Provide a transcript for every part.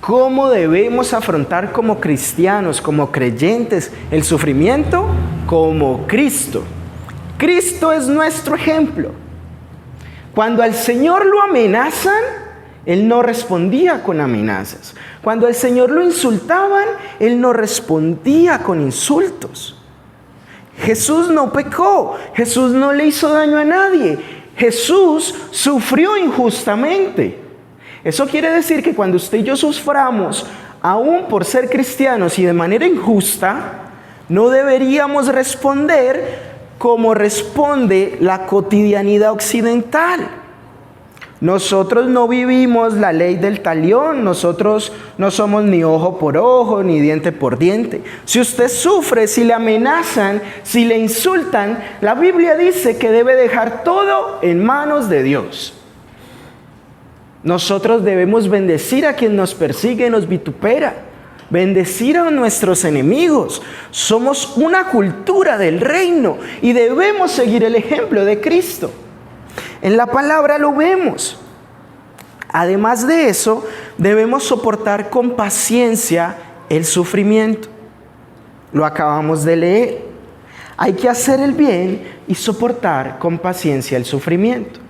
¿Cómo debemos afrontar como cristianos, como creyentes, el sufrimiento? Como Cristo. Cristo es nuestro ejemplo. Cuando al Señor lo amenazan, Él no respondía con amenazas. Cuando al Señor lo insultaban, Él no respondía con insultos. Jesús no pecó, Jesús no le hizo daño a nadie. Jesús sufrió injustamente. Eso quiere decir que cuando usted y yo suframos, aún por ser cristianos y de manera injusta, no deberíamos responder como responde la cotidianidad occidental. Nosotros no vivimos la ley del talión, nosotros no somos ni ojo por ojo, ni diente por diente. Si usted sufre, si le amenazan, si le insultan, la Biblia dice que debe dejar todo en manos de Dios. Nosotros debemos bendecir a quien nos persigue, nos vitupera, bendecir a nuestros enemigos. Somos una cultura del reino y debemos seguir el ejemplo de Cristo. En la palabra lo vemos. Además de eso, debemos soportar con paciencia el sufrimiento. Lo acabamos de leer. Hay que hacer el bien y soportar con paciencia el sufrimiento.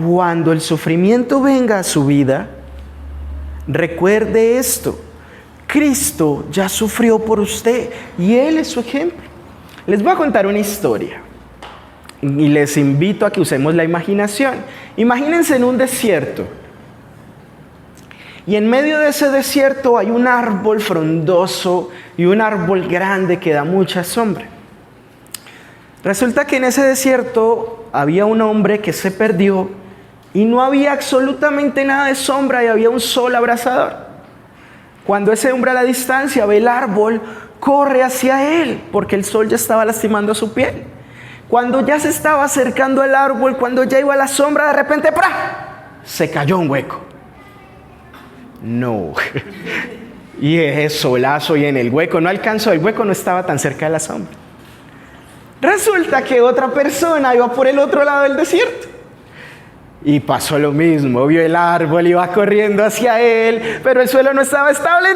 Cuando el sufrimiento venga a su vida, recuerde esto: Cristo ya sufrió por usted y Él es su ejemplo. Les voy a contar una historia y les invito a que usemos la imaginación. Imagínense en un desierto y en medio de ese desierto hay un árbol frondoso y un árbol grande que da mucha sombra. Resulta que en ese desierto había un hombre que se perdió y no había absolutamente nada de sombra y había un sol abrasador. Cuando ese hombre a la distancia ve el árbol, corre hacia él porque el sol ya estaba lastimando su piel. Cuando ya se estaba acercando al árbol, cuando ya iba a la sombra, de repente ¡pra!, se cayó un hueco. No. Y ese solazo y en el hueco no alcanzó, el hueco no estaba tan cerca de la sombra. Resulta que otra persona iba por el otro lado del desierto. Y pasó lo mismo, vio el árbol, iba corriendo hacia él, pero el suelo no estaba estable.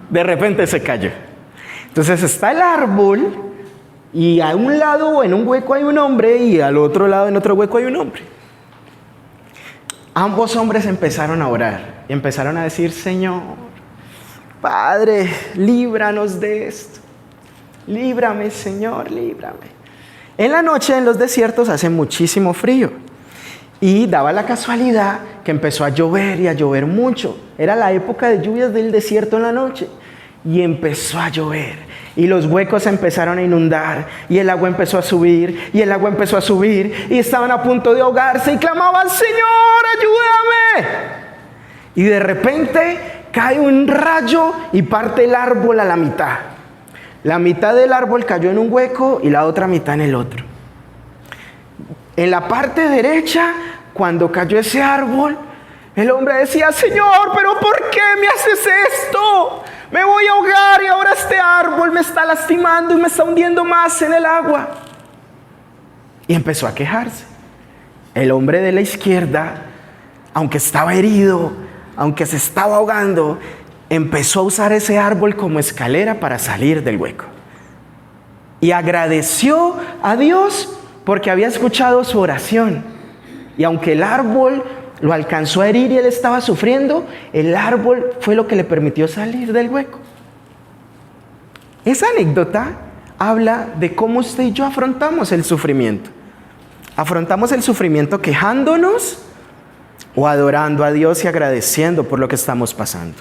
De repente se cayó. Entonces está el árbol y a un lado en un hueco hay un hombre y al otro lado en otro hueco hay un hombre. Ambos hombres empezaron a orar y empezaron a decir: Señor, Padre, líbranos de esto. Líbrame, Señor, líbrame. En la noche en los desiertos hace muchísimo frío. Y daba la casualidad que empezó a llover y a llover mucho. Era la época de lluvias del desierto en la noche. Y empezó a llover. Y los huecos empezaron a inundar. Y el agua empezó a subir. Y el agua empezó a subir. Y estaban a punto de ahogarse. Y clamaban: Señor, ayúdame. Y de repente cae un rayo y parte el árbol a la mitad. La mitad del árbol cayó en un hueco y la otra mitad en el otro. En la parte derecha, cuando cayó ese árbol, el hombre decía: Señor, ¿pero por qué me haces esto? Me voy a ahogar y ahora este árbol me está lastimando y me está hundiendo más en el agua. Y empezó a quejarse. El hombre de la izquierda, aunque estaba herido, aunque se estaba ahogando, empezó a usar ese árbol como escalera para salir del hueco. Y agradeció a Dios porque había escuchado su oración. Y aunque el árbol lo alcanzó a herir y él estaba sufriendo, el árbol fue lo que le permitió salir del hueco. Esa anécdota habla de cómo usted y yo afrontamos el sufrimiento. ¿Afrontamos el sufrimiento quejándonos o adorando a Dios y agradeciendo por lo que estamos pasando?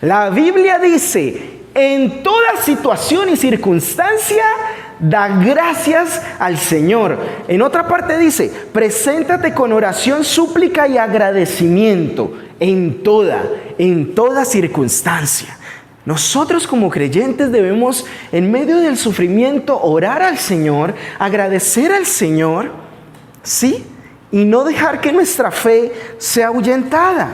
La Biblia dice: en toda situación y circunstancia, da gracias al Señor. En otra parte dice: preséntate con oración, súplica y agradecimiento en toda circunstancia. Nosotros como creyentes debemos, en medio del sufrimiento, orar al Señor, agradecer al Señor, ¿sí? Y no dejar que nuestra fe sea ahuyentada.